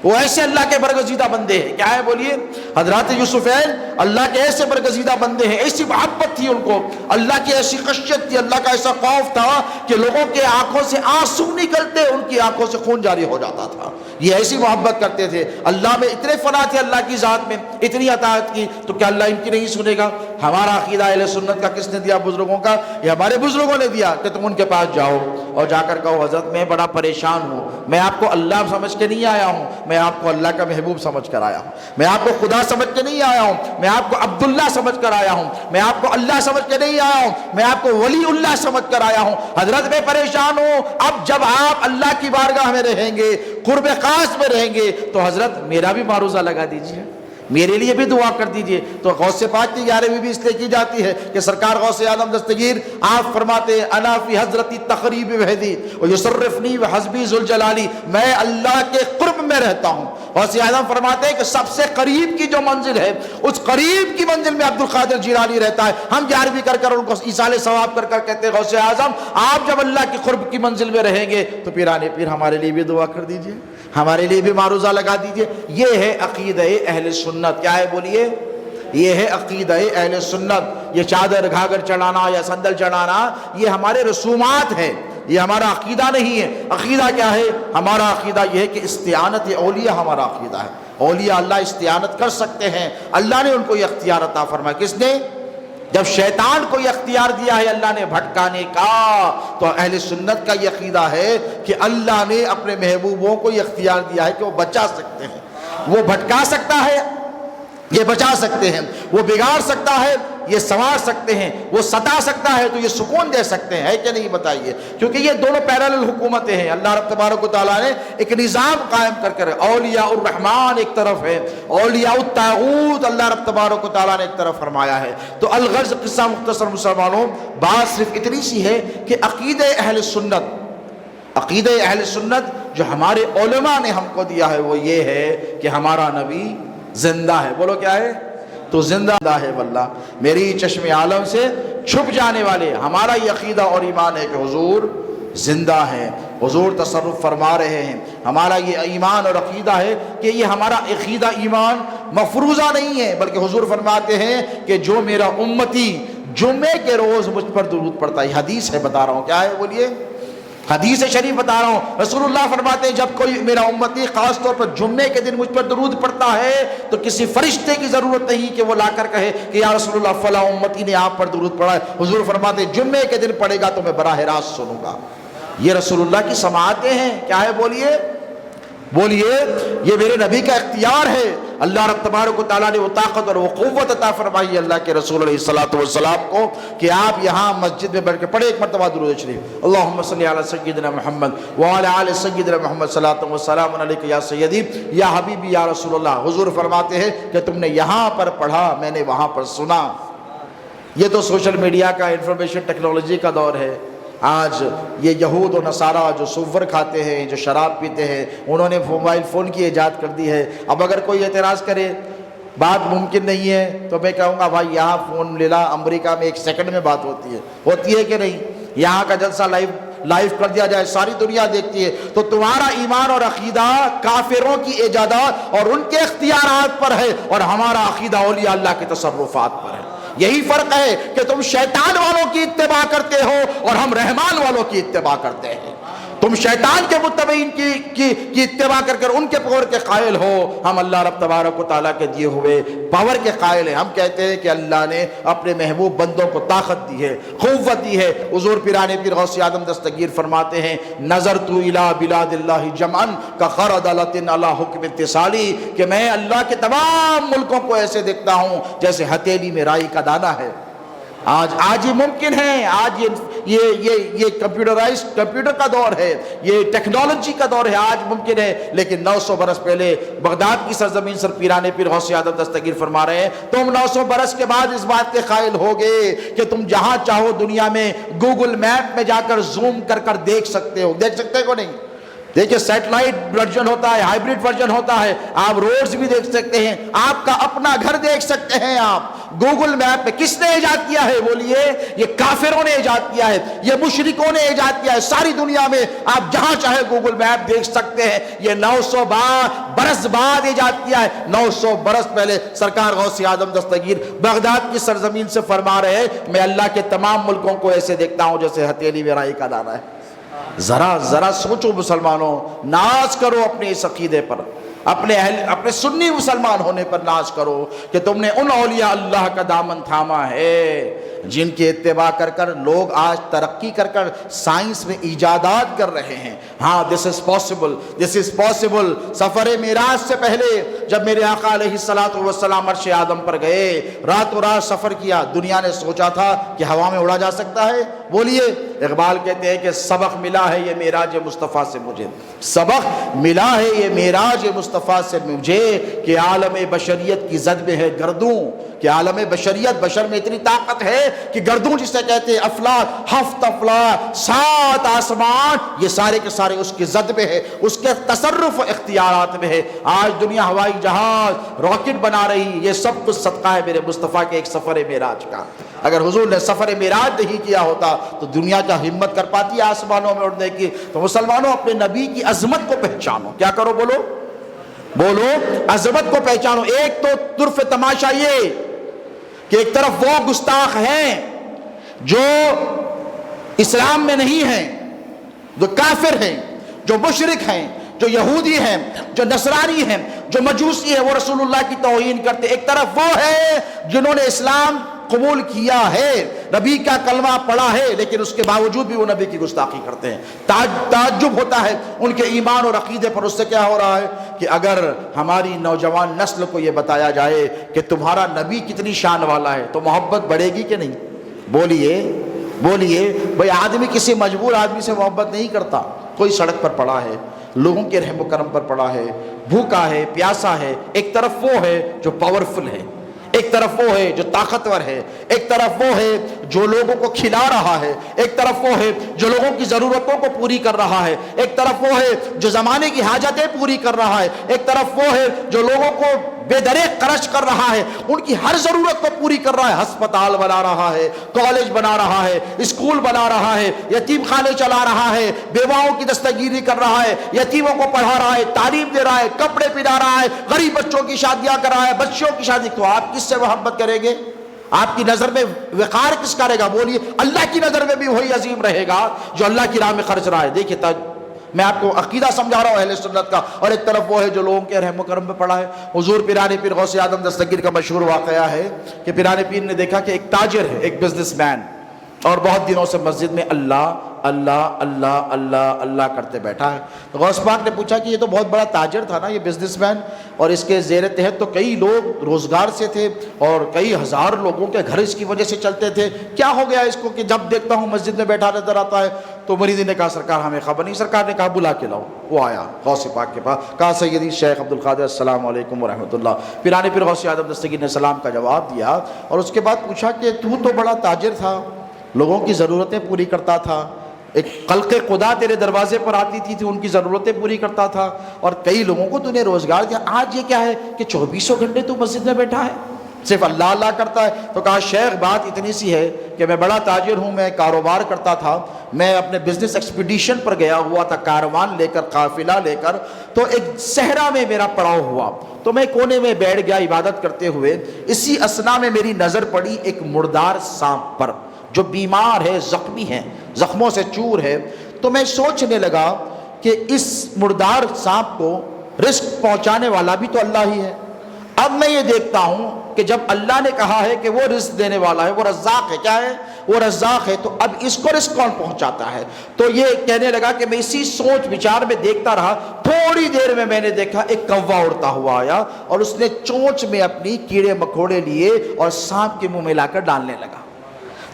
وہ ایسے اللہ کے برگزیدہ بندے ہیں۔ کیا ہے؟ بولیے۔ حضرات یوسفین اللہ کے ایسے برگزیدہ بندے ہیں، ایسی محبت تھی ان کو، اللہ کی ایسی خشیت تھی، اللہ کا ایسا خوف تھا کہ لوگوں کے آنکھوں سے آنسو نکلتے، ان کی آنکھوں سے خون جاری ہو جاتا تھا۔ یہ ایسی محبت کرتے تھے، اللہ میں اتنے فنا تھے، اللہ کی ذات میں اتنی اطاعت کی، تو کیا اللہ ان کی نہیں سنے گا؟ ہمارا عقیدہ اہل سنت کا کس نے دیا؟ بزرگوں کا۔ یہ ہمارے بزرگوں نے دیا کہ تم ان کے پاس جاؤ اور جا کر کہو حضرت میں بڑا پریشان ہوں، میں آپ کو اللہ سمجھ کے نہیں آیا ہوں، میں آپ کو اللہ کا محبوب سمجھ کر آیا ہوں، میں آپ کو خدا سمجھ کے نہیں آیا ہوں، میں آپ کو عبداللہ سمجھ کر آیا ہوں، میں آپ کو اللہ سمجھ کے نہیں آیا ہوں، میں آپ کو ولی اللہ سمجھ کر آیا ہوں۔ حضرت میں پریشان ہوں، اب جب آپ اللہ کی بارگاہ میں رہیں گے، قرب خاص میں رہیں گے، تو حضرت میرا بھی معروضہ لگا دیجیے، میرے لیے بھی دعا کر دیجئے۔ تو غوث پاک کی 11ویں بھی اس لیے کی جاتی ہے کہ سرکار غوث اعظم دستگیر آپ فرماتے ہیں انا فی حضرتی تقریب وحدی ویصرفنی وحسبی ذوالجلالی، میں اللہ کے قرب میں رہتا ہوں۔ غوث اعظم فرماتے ہیں کہ سب سے قریب کی جو منزل ہے، اس قریب کی منزل میں عبدالقادر جیلانی رہتا ہے۔ ہم 11ویں کر کر ان کو ایصال ثواب کر کر کہتے ہیں غوث اعظم آپ جب اللہ کی قرب کی منزل میں رہیں گے تو پیرانے پیر ہمارے لیے بھی دعا کر دیجئے، ہمارے لیے بھی معروضہ لگا دیجئے۔ یہ ہے عقیدہ اہل سنت۔ کیا ہے بولیے؟ یہ ہے عقیدہ اہل سنت۔ یہ چادر گھاگھر چڑھانا یا صندل چڑھانا یہ ہمارے رسومات ہیں، یہ ہمارا عقیدہ نہیں ہے۔ عقیدہ کیا ہے؟ ہمارا عقیدہ یہ ہے کہ استعانت اولیاء ہمارا عقیدہ ہے۔ اولیاء اللہ استعانت کر سکتے ہیں، اللہ نے ان کو یہ اختیار عطا فرمایا۔ کس نے؟ جب شیطان کو یہ اختیار دیا ہے اللہ نے بھٹکانے کا، تو اہل سنت کا یہ عقیدہ ہے کہ اللہ نے اپنے محبوبوں کو یہ اختیار دیا ہے کہ وہ بچا سکتے ہیں۔ وہ بھٹکا سکتا ہے، یہ بچا سکتے ہیں، وہ بگاڑ سکتا ہے، یہ سنوار سکتے ہیں، وہ ستا سکتا ہے تو یہ سکون دے سکتے ہیں، ہے کہ نہیں بتائیے؟ کیونکہ یہ دونوں پیرالل حکومتیں ہیں۔ اللہ رب تبارک و تعالیٰ نے ایک نظام قائم کر اولیاء الرحمن ایک طرف ہے، اولیاء الطاغوت اللہ رب تبارک و تعالیٰ نے ایک طرف فرمایا ہے۔ تو الغرض قصہ مختصر مسلمانوں، بات صرف اتنی سی ہے کہ عقیدہ اہل سنت جو ہمارے علماء نے ہم کو دیا ہے وہ یہ ہے کہ ہمارا نبی زندہ ہے۔ بولو کیا ہے؟ تو زندہ ہے واللہ، میری چشم عالم سے چھپ جانے والے، ہمارا یہ عقیدہ اور ایمان ہے کہ حضور زندہ ہیں، حضور تصرف فرما رہے ہیں۔ ہمارا یہ ایمان اور عقیدہ ہے کہ یہ ہمارا عقیدہ ایمان مفروضہ نہیں ہے، بلکہ حضور فرماتے ہیں کہ جو میرا امتی جمعے کے روز مجھ پر درود پڑتا ہے، حدیث ہے بتا رہا ہوں، کیا ہے بولیے؟ حدیث شریف بتا رہا ہوں، رسول اللہ فرماتے ہیں جب کوئی میرا امتی خاص طور پر جمعے کے دن مجھ پر درود پڑتا ہے تو کسی فرشتے کی ضرورت نہیں کہ وہ لا کر کہے کہ یا رسول اللہ فلاں امتی نے آپ پر درود پڑھا ہے۔ حضور فرماتے ہیں جمعے کے دن پڑھے گا تو میں براہ راست سنوں گا۔ یہ رسول اللہ کی سماعتیں ہیں، کیا ہے بولیے؟ یہ میرے نبی کا اختیار ہے۔ اللہ رب تبارک و تعالیٰ نے وہ طاقت اور وہ قوت عطا فرمائی اللہ کے رسول علیہ الصلوۃ والسلام کو کہ آپ یہاں مسجد میں بیٹھ کے پڑھے ایک مرتبہ درود شریف، اللہم صلی علی سیدنا محمد وعلی آل سیدنا محمد صلاۃ و سلام علیک یا سیدی یا حبیبی یا رسول اللہ۔ حضور فرماتے ہیں کہ تم نے یہاں پر پڑھا، میں نے وہاں پر سنا۔ یہ تو سوشل میڈیا کا، انفارمیشن ٹیکنالوجی کا دور ہے۔ آج یہ یہود و نصارہ جو سور کھاتے ہیں، جو شراب پیتے ہیں، انہوں نے موبائل فون کی ایجاد کر دی ہے۔ اب اگر کوئی اعتراض کرے بات ممکن نہیں ہے تو میں کہوں گا بھائی یہاں فون لے لا، امریکہ میں 1 سیکنڈ میں بات ہوتی ہے کہ نہیں؟ یہاں کا جلسہ لائیو کر دیا جائے، ساری دنیا دیکھتی ہے۔ تو تمہارا ایمان اور عقیدہ کافروں کی ایجادات اور ان کے اختیارات پر ہے، اور ہمارا عقیدہ اولیاء اللہ کے تصرفات پر ہے۔ یہی فرق ہے کہ تم شیطان والوں کی اتباع کرتے ہو اور ہم رحمان والوں کی اتباع کرتے ہیں۔ تم شیطان کے متبعین کی اتباع کر ان کے پاور کے قائل ہو، ہم اللہ رب تبارک و تعالیٰ کے دیے ہوئے پاور کے قائل ہیں۔ ہم کہتے ہیں کہ اللہ نے اپنے محبوب بندوں کو طاقت دی ہے، قوت دی ہے۔ حضور پیران پیر غوث اعظم دستگیر فرماتے ہیں نظرت الی بلاد اللہ جمعا کخردلۃ علی حکم اتصالی، کہ میں اللہ کے تمام ملکوں کو ایسے دیکھتا ہوں جیسے ہتھیلی میں رائی کا دانہ ہے۔ آج یہ ممکن ہے، آج یہ کمپیوٹر کا دور ہے، یہ ٹیکنالوجی کا دور ہے، آج ممکن ہے۔ لیکن 900 برس پہلے بغداد کی سرزمین سر پیران پیر غوث اعظم دستگیر فرما رہے ہیں تم 900 برس کے بعد اس بات کے قائل ہوگے کہ تم جہاں چاہو دنیا میں گوگل میپ میں جا کر زوم کر دیکھ سکتے ہو کو نہیں؟ دیکھیں سیٹلائٹ ورژن ہوتا ہے، ہائیبریڈ ورژن ہوتا ہے، آپ روڈز بھی دیکھ سکتے ہیں، آپ کا اپنا گھر دیکھ سکتے ہیں آپ گوگل میپ پہ۔ کس نے ایجاد کیا ہے بولیے؟ یہ کافروں نے ایجاد کیا ہے، یہ مشرکوں نے ایجاد کیا ہے۔ ساری دنیا میں آپ جہاں چاہے گوگل میپ دیکھ سکتے ہیں۔ یہ 900 برس بعد ایجاد کیا ہے۔ 900 برس پہلے سرکار غوث اعظم دستگیر بغداد کی سرزمین سے فرما رہے ہیں میں اللہ کے تمام ملکوں کو ایسے دیکھتا ہوں جیسے ہتھیلی میں رائی کا دانہ ہے۔ ذرا سوچو مسلمانوں، ناز کرو اپنے اس عقیدے پر، اپنے سنی مسلمان ہونے پر ناز کرو کہ تم نے ان اولیاء اللہ کا دامن تھاما ہے جن کی اتباع کر لوگ آج ترقی کر سائنس میں ایجادات کر رہے ہیں۔ ہاں this is possible۔ سفر معراج سے پہلے جب میرے آقا علیہ السلام عرش آدم پر گئے، راتوں رات سفر کیا، دنیا نے سوچا تھا کہ ہوا میں اڑا جا سکتا ہے؟ بولیے۔ اقبال کہتے ہیں کہ سبق ملا ہے یہ معراج مصطفیٰ سے مجھے، سبق ملا ہے یہ معراج مصطفیٰ سے مجھے کہ عالم بشریت کی زد میں ہے گردوں، کہ عالم بشریت، بشر میں اتنی طاقت ہے کہ گردوں جسے کہتے ہیں، افلاک، 7 افلاک، 7 آسمان، یہ سارے کے سارے اس کی زد میں ہے، اس کے تصرف و اختیارات میں ہے۔ آج دنیا ہوائی جہاز، راکٹ بنا رہی، یہ سب کچھ صدقہ ہے میرے مصطفیٰ کے ایک سفر معراج کا۔ اگر حضور نے سفر معراج نہیں کیا ہوتا تو دنیا کیا ہمت کر پاتی ہے آسمانوں میں اڑنے کی؟ تو مسلمانوں اپنے نبی کی عظمت کو پہچانو۔ کیا کرو؟ بولو عظمت کو پہچانو۔ ایک تو طرف تماشا یہ کہ ایک طرف وہ گستاخ ہیں جو اسلام میں نہیں ہیں، جو کافر ہیں، جو مشرک ہیں، جو یہودی ہیں، جو نصرانی ہیں، جو مجوسی ہیں، وہ رسول اللہ کی توہین کرتے۔ ایک طرف وہ ہے جنہوں نے اسلام قبول کیا ہے، نبی کا کلمہ پڑھا ہے، لیکن اس کے باوجود بھی وہ نبی کی گستاخی کرتے ہیں۔ تعجب ہوتا ہے ان کے ایمان اور عقیدے پر۔ اس سے کیا ہو رہا ہے کہ اگر ہماری نوجوان نسل کو یہ بتایا جائے کہ تمہارا نبی کتنی شان والا ہے تو محبت بڑھے گی کہ نہیں؟ بولیے بھئی، آدمی کسی مجبور آدمی سے محبت نہیں کرتا۔ کوئی سڑک پر پڑا ہے، لوگوں کے رحم و کرم پر پڑا ہے، بھوکا ہے، پیاسا ہے، ایک طرف وہ ہے جو پاورفل ہے، ایک طرف وہ ہے جو طاقتور ہے، ایک طرف وہ ہے جو لوگوں کو کھلا رہا ہے، ایک طرف وہ ہے جو لوگوں کی ضرورتوں کو پوری کر رہا ہے، ایک طرف وہ ہے جو زمانے کی حاجتیں پوری کر رہا ہے، ایک طرف وہ ہے جو لوگوں کو بے دریغ خرچ کر رہا ہے، ان کی ہر ضرورت کو پوری کر رہا ہے، ہسپتال بنا رہا ہے، کالج بنا رہا ہے، اسکول بنا رہا ہے، یتیم خانے چلا رہا ہے، بیواؤں کی دستگیری کر رہا ہے، یتیموں کو پڑھا رہا ہے، تعلیم دے رہا ہے، کپڑے پہنا رہا ہے، غریب بچوں کی شادیاں کر رہا ہے، بچیوں کی شادی۔ تو آپ کس سے محبت کریں گے؟ آپ کی نظر میں وقار کس کا رہے گا؟ بولیے۔ اللہ کی نظر میں بھی وہی عظیم رہے گا جو اللہ کی راہ میں خرچ رہا ہے۔ دیکھیے، میں آپ کو عقیدہ سمجھا رہا ہوں اہل سنت کا، اور ایک طرف وہ ہے جو لوگوں کے رحم و کرم پہ پڑا ہے۔ حضور پیران پیر غوث اعظم دستگیر کا مشہور واقعہ ہے کہ پیران پیر نے دیکھا کہ ایک تاجر ہے، ایک بزنس مین، اور بہت دنوں سے مسجد میں اللہ اللہ اللہ اللہ اللہ کرتے بیٹھا ہے۔ تو غوث پاک نے پوچھا کہ یہ تو بہت بڑا تاجر تھا نا، یہ بزنس مین، اور اس کے زیر تحت تو کئی لوگ روزگار سے تھے اور کئی ہزار لوگوں کے گھر اس کی وجہ سے چلتے تھے، کیا ہو گیا اس کو کہ جب دیکھتا ہوں مسجد میں بیٹھا نظر آتا ہے؟ تو مریدی نے کہا سرکار ہمیں خبر نہیں۔ سرکار نے کہا بلا کے لاؤ۔ وہ آیا غوث پاک کے پاس، کہا سیدی شیخ عبدالقادر السلام علیکم ورحمۃ اللہ۔ پیران پیر غوث اعظم دستگیر نے سلام کا جواب دیا، اور اس کے بعد پوچھا کہ تو بڑا تاجر تھا، لوگوں کی ضرورتیں پوری کرتا تھا، ایک خلق خدا تیرے دروازے پر آتی تھی ان کی ضرورتیں پوری کرتا تھا، اور کئی لوگوں کو تو نے روزگار دیا، آج یہ کیا ہے کہ 24 گھنٹے تو مسجد میں بیٹھا ہے، صرف اللہ اللہ کرتا ہے؟ تو کہا شیخ بات اتنی سی ہے کہ میں بڑا تاجر ہوں، میں کاروبار کرتا تھا، میں اپنے بزنس ایکسپیڈیشن پر گیا ہوا تھا، کاروان لے کر، قافلہ لے کر، تو ایک صحرا میں میرا پڑاؤ ہوا، تو میں کونے میں بیٹھ گیا عبادت کرتے ہوئے، اسی اثنا میں میری نظر پڑی ایک مردار سانپ پر جو بیمار ہے، زخمی ہے، زخموں سے چور ہے۔ تو میں سوچنے لگا کہ اس مردار سانپ کو رزق پہنچانے والا بھی تو اللہ ہی ہے۔ اب میں یہ دیکھتا ہوں کہ جب اللہ نے کہا ہے کہ وہ رزق دینے والا ہے، وہ رزاق ہے، کیا ہے؟ وہ رزاق ہے، تو اب اس کو رزق کون پہنچاتا ہے؟ تو یہ کہنے لگا کہ میں اسی سوچ وچار میں دیکھتا رہا، تھوڑی دیر میں نے دیکھا ایک کوا اڑتا ہوا آیا، اور اس نے چونچ میں اپنی کیڑے مکوڑے لیے اور سانپ کے منہ میں لا کر ڈالنے لگا۔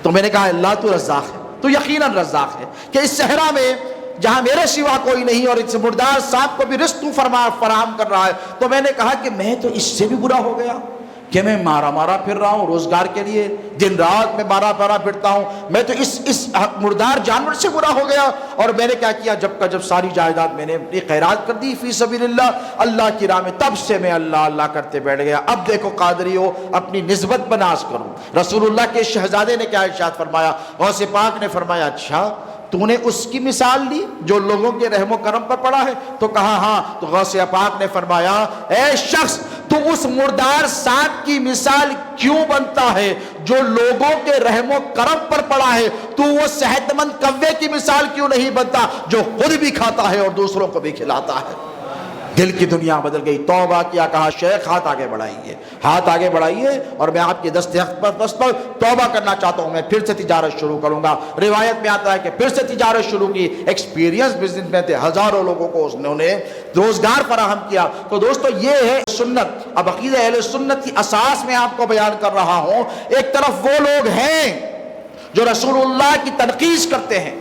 تو میں نے کہا اللہ تو رزاق ہے، تو یقیناً رزاق ہے کہ اس صحرا میں جہاں میرے سوا کوئی نہیں اور اس مردار سانپ کو بھی رزق تو فراہم کر رہا ہے۔ تو میں نے کہا کہ میں تو اس سے بھی برا ہو گیا کہ میں مارا پھر رہا ہوں روزگار کے لیے، دن رات میں مارا پھرتا ہوں، میں تو اس مردار جانور سے برا ہو گیا۔ اور میں نے کیا کیا، جب ساری جائیداد میں نے اپنی خیرات کر دی فی سبیل اللہ کی راہ میں، تب سے میں اللہ اللہ کرتے بیٹھ گیا۔ اب دیکھو قادریو، اپنی نسبت بناز کروں۔ رسول اللہ کے شہزادے نے کیا ارشاد فرمایا؟ غوث پاک نے فرمایا اچھا تو نے اس کی مثال لی جو لوگوں کے رحم و کرم پر پڑا ہے؟ تو کہا ہاں۔ تو غوث پاک نے فرمایا اے شخص، تو اس مردار سانپ کی مثال کیوں بنتا ہے جو لوگوں کے رحم و کرم پر پڑا ہے؟ تو وہ صحت مند کوے کی مثال کیوں نہیں بنتا جو خود بھی کھاتا ہے اور دوسروں کو بھی کھلاتا ہے؟ دل کی دنیا بدل گئی۔ توبہ کیا؟ کہا شیخ ہاتھ آگے بڑھائیے اور میں آپ کی دست پر توبہ کرنا چاہتا ہوں، میں پھر سے تجارت شروع کروں گا۔ روایت میں آتا ہے کہ پھر سے تجارت شروع کی، ایکسپیرینس بزنس میں تھے، ہزاروں لوگوں کو انہوں نے روزگار فراہم کیا۔ تو دوستو یہ ہے سنت۔ اب عقیدہ اہل سنت کی اساس میں آپ کو بیان کر رہا ہوں۔ ایک طرف وہ لوگ ہیں جو رسول اللہ کی تنقیص کرتے ہیں،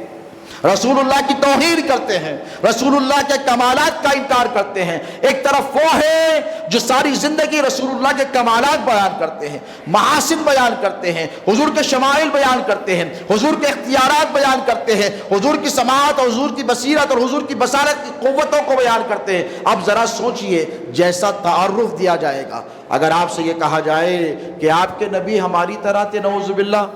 رسول اللہ کی توہین کرتے ہیں، رسول اللہ کے کمالات کا انکار کرتے ہیں۔ ایک طرف وہ ہے جو ساری زندگی رسول اللہ کے کمالات بیان کرتے ہیں، محاسن بیان کرتے ہیں، حضور کے شمائل بیان کرتے ہیں، حضور کے اختیارات بیان کرتے ہیں، حضور کی سماعت اور حضور کی بصیرت اور حضور کی بصارت کی قوتوں کو بیان کرتے ہیں۔ اب ذرا سوچئے، جیسا تعارف دیا جائے گا، اگر آپ سے یہ کہا جائے کہ آپ کے نبی ہماری طرح تھے نعوذ باللہ،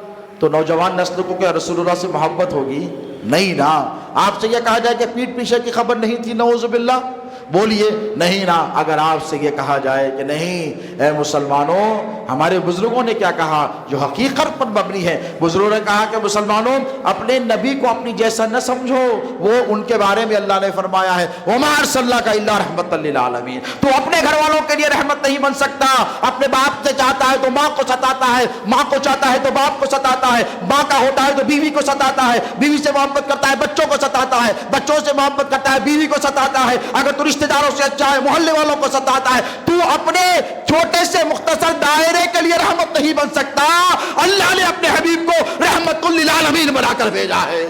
تو نوجوان نسل کو کیا رسول اللہ سے محبت ہوگی؟ نہیں نا۔ آپ سے یہ کہا جائے کہ پیٹ پیچھے کی خبر نہیں تھی نعوذ باللہ، بولیے نہیں نا۔ اگر آپ سے یہ کہا جائے کہ نہیں اے مسلمانوں، ہمارے بزرگوں نے کیا کہا جو حقیقت پر مبنی ہے. بزرگوں نے کہا کہ مسلمانوں اپنے نبی کو اپنی جیسا نہ سمجھو. وہ ان کے بارے میں اللہ نے فرمایا ہے وَمَا أَرْسَلْنَاكَ إِلَّا رَحْمَةً لِّلْعَالَمِينَ. تو اپنے گھر والوں کے لیے رحمت نہیں بن سکتا. اپنے باپ سے چاہتا ہے تو ماں کو ستاتا ہے, ماں کو چاہتا ہے تو باپ کو ستاتا ہے, ماں کا ہوتا ہے تو بیوی کو ستاتا ہے, بیوی سے محبت کرتا ہے بچوں کو ستاتا ہے, بچوں سے محبت کرتا ہے بیوی کو ستاتا ہے, اگر تو رشتہ داروں سے اچھا ہے محلے والوں کو ستاتا ہے. تو اپنے چھوٹے سے مختصر دائرے کے لیے رحمت نہیں بن سکتا. اللہ نے اپنے حبیب کو رحمت للعالمین بنا کر بھیجا ہے.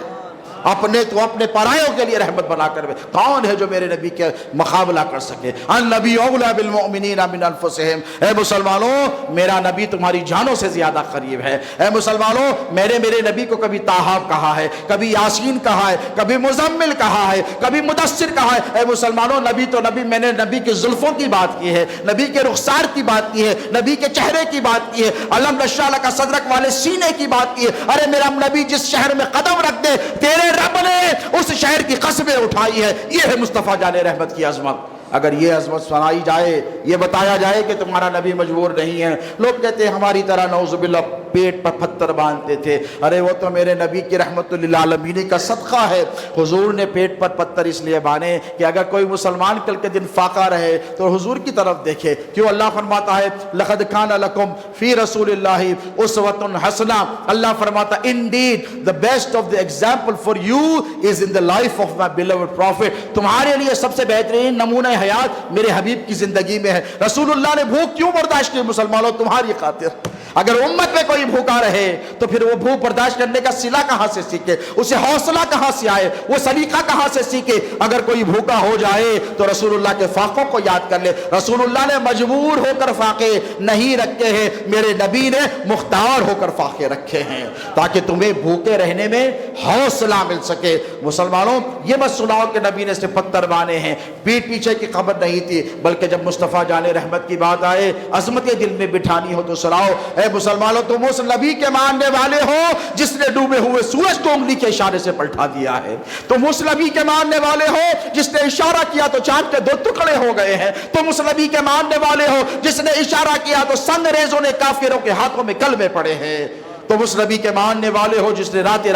اپنے تو اپنے پرایوں کے لیے رحمت بنا کر کون ہے جو میرے نبی کے مقابلہ کر سکے؟ النبی اولی بالمؤمنین من انفسہم. اے مسلمانوں میرا نبی تمہاری جانوں سے زیادہ قریب ہے. اے مسلمانوں میرے نبی کو کبھی طٰہٰ کہا ہے, کبھی یاسین کہا ہے, کبھی مزمل کہا ہے, کبھی مدثر کہا ہے. اے مسلمانوں نبی تو نبی, میں نے نبی کی زلفوں کی بات کی ہے, نبی کے رخسار کی بات کی ہے, نبی کے چہرے کی بات کی ہے, علم نشرح لک صدرک والے سینے کی بات کی ہے. ارے میرا نبی جس شہر میں قدم رکھ دے تیرے رب نے اس شہر کی قسمیں اٹھائی ہے. یہ ہے مصطفیٰ جان رحمت کی عظمت. اگر یہ عظمت سنائی جائے, یہ بتایا جائے کہ تمہارا نبی مجبور نہیں ہے. لوگ کہتے ہیں ہماری طرح نعوذ باللہ پیٹ پر پتھر باندھتے تھے. ارے وہ تو میرے نبی کی رحمت للعالمین کا صدقہ ہے. حضور نے پیٹ پر پتھر اس لیے باندھے کہ اگر کوئی مسلمان کل کے دن فاقہ رہے تو حضور کی طرف دیکھے. کیوں اللہ فرماتا ہے لقد کان لکم فی رسول اللہ اسوۃ حسنہ. اللہ فرماتا indeed the best of the example for you is in the life of my beloved prophet. تمہارے لیے سب سے بہترین نمونہ حیات میرے حبیب کی زندگی میں ہے. رسول اللہ نے بھوک کیوں برداشت کی مسلمانوں؟ تمہاری خاطر. اگر امت میں کوئی بھوکا رہے تو پھر وہ بھوک برداشت کرنے کا صلہ کہاں سے سیکھے, اسے حوصلہ کہاں سے آئے, وہ سلیقہ کہاں سے سیکھے؟ اگر کوئی بھوکا ہو جائے تو رسول اللہ کے فاقوں کو یاد کر لے. رسول اللہ نے مجبور ہو کر فاقے نہیں رکھے ہیں, میرے نبی نے مختار ہو کر فاقے رکھے ہیں تاکہ تمہیں بھوکے رہنے میں حوصلہ مل سکے. مسلمانوں یہ مت سناؤ کہ نبی نے صرف پتھر باندھے ہیں, پیٹ پیچھے کی خبر نہیں تھی, بلکہ جب مصطفیٰ جان رحمت کی بات آئے عظمت دل میں بٹھانی ہو تو سناؤ. اے مسلمانوں تم اس نبی کے ماننے والے ہو جس نے ڈوبے ہوئے سورج کو انگلی کے اشارے سے پلٹا دیا ہے. تم اس نبی کے ماننے والے ہو جس نے اشارہ کیا تو چاند کے 2 ٹکڑے ہو گئے ہیں. تم اس نبی کے ماننے والے ہو جس نے اشارہ کیا تو سنگریزوں نے کافروں کے ہاتھوں میں کلمے پڑے ہیں. تم اس نبی کے ماننے والے ہو جس نے رات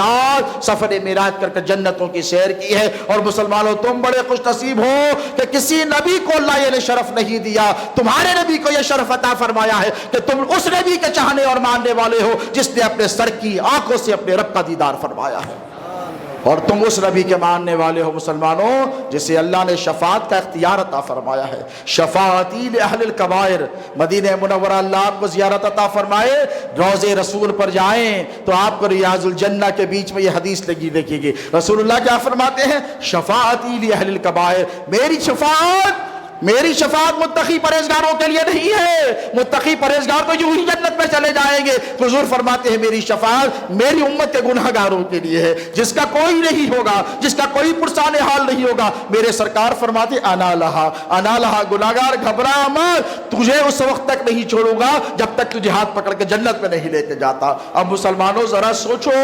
سفر معراج کر کے جنتوں کی سیر کی ہے. اور مسلمانوں تم بڑے خوش نصیب ہو کہ کسی نبی کو اللہ یہ شرف نہیں دیا, تمہارے نبی کو یہ شرف عطا فرمایا ہے کہ تم اس نبی کے چاہنے اور ماننے والے ہو جس نے اپنے سر کی آنکھوں سے اپنے رب کا دیدار فرمایا ہے. اور تم اس نبی کے ماننے والے ہو مسلمانوں جسے اللہ نے شفاعت کا اختیار عطا فرمایا ہے. شفاعتی لأہل الکبائر. مدینہ منورہ اللہ آپ کو زیارت عطا فرمائے, روضے رسول پر جائیں تو آپ کو ریاض الجنہ کے بیچ میں یہ حدیث لگی دیکھیں گے. رسول اللہ کیا فرماتے ہیں؟ شفاعتی لأہل الکبائر. میری شفاعت متقی پرہیزگاروں کے لیے نہیں ہے. متقی پرہیزگار تو یوں ہی جنت میں چلے جائیں گے. حضور فرماتے ہیں میری شفاعت میری امت کے گناہگاروں کے لیے ہے, جس کا کوئی نہیں ہوگا, جس کا کوئی پرسان حال نہیں ہوگا. میرے سرکار فرماتے انا لہا گناہگار گھبرا مت, تجھے اس وقت تک نہیں چھوڑوں گا جب تک تجھے ہاتھ پکڑ کے جنت میں نہیں لے کے جاتا. اب مسلمانوں ذرا سوچو,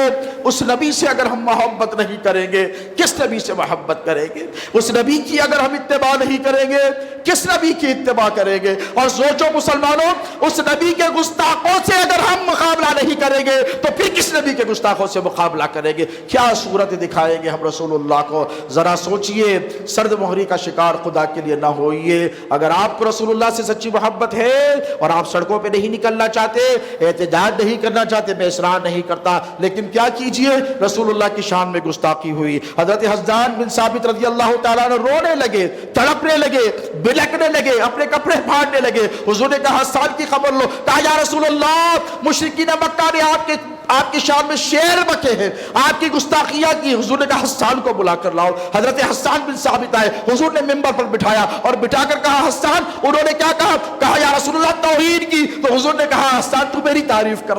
اس نبی سے اگر ہم محبت نہیں کریں گے کس نبی سے محبت کریں گے؟ اس نبی کی اگر ہم اتباع نہیں کریں گے کس نبی کی اتباع کریں گے؟ اور سوچو مسلمانوں اس نبی کے گستاخوں سے اگر ہم مقابلہ نہیں کریں گے تو پھر کس نبی کے گستاخوں سے مقابلہ کریں گے؟ کیا صورت دکھائیں گے ہم رسول اللہ کو؟ ذرا سوچئے, سرد مہری کا شکار خدا کے لیے نہ ہوئیے. اگر آپ کو رسول اللہ سے سچی محبت ہے اور آپ سڑکوں پہ نہیں نکلنا چاہتے, احتجاج نہیں کرنا چاہتے, میں اصرار نہیں کرتا, لیکن کیا کیجئے رسول اللہ کی شان میں گستاخی ہوئی. حضرت حسان بن ثابت رضی اللہ تعالیٰ عنہ رونے لگے, تڑپنے لگے, بلکنے لگے, اپنے کپڑے پھاڑنے لگے. حضور نے کہا حسان کی خبر لو. کہا یا رسول اللہ مشرکین مکہ نے آپ کی شان میں شعر بکے ہیں, آپ کی گستاخیاں کی. حضور نے کہا حسان کو بلا کر لاؤ. حضرت حسان بن ثابت آئے, حضور نے منبر پر بٹھایا اور بٹھا کر کہا حسان. انہوں نے کیا کہا؟ کہا یا رسول اللہ توحید کی. تو حضور نے کہا حسان تو میری تعریف کر.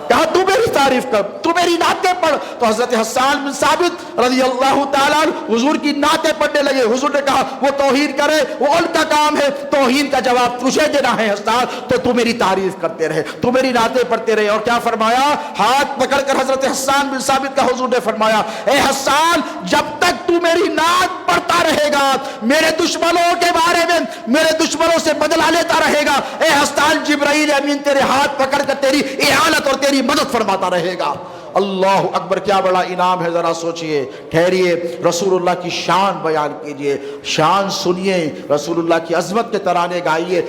کہا تو میری تعریف کر، تو میری نعتیں پڑھ۔ تو حضرت حسان بن ثابت رضی اللہ تعالیٰ حضور کی نعتیں پڑھنے لگے۔ حضور نے کہا وہ توہین کرے، وہ ان کا کام ہے، توہین کا جواب تجھے دینا ہے حسان، تو میری تعریف کرتے رہے، تو میری نعتیں پڑھتے رہے۔ اور کیا فرمایا؟ ہاتھ پکڑ کر حضرت حسان بن ثابت کا حضور نے فرمایا، اے حسان جب تک تو میری نعت پڑھتا رہے گا، میرے دشمنوں کے بارے میں میرے دشمنوں سے بدلہ لیتا رہے گا، اے حسان جبرائیل امین تیرے ہاتھ پکڑ کر تیری اعانت اور تیری مدد فرماتا رہے گا۔ اللہ اکبر، کیا بڑا انعام ہے، ذرا سوچئے، ٹھہریے، رسول اللہ کی شان بیان کیجئے، شان سنیے، رسول اللہ کی عظمت کے ترانے گائیے۔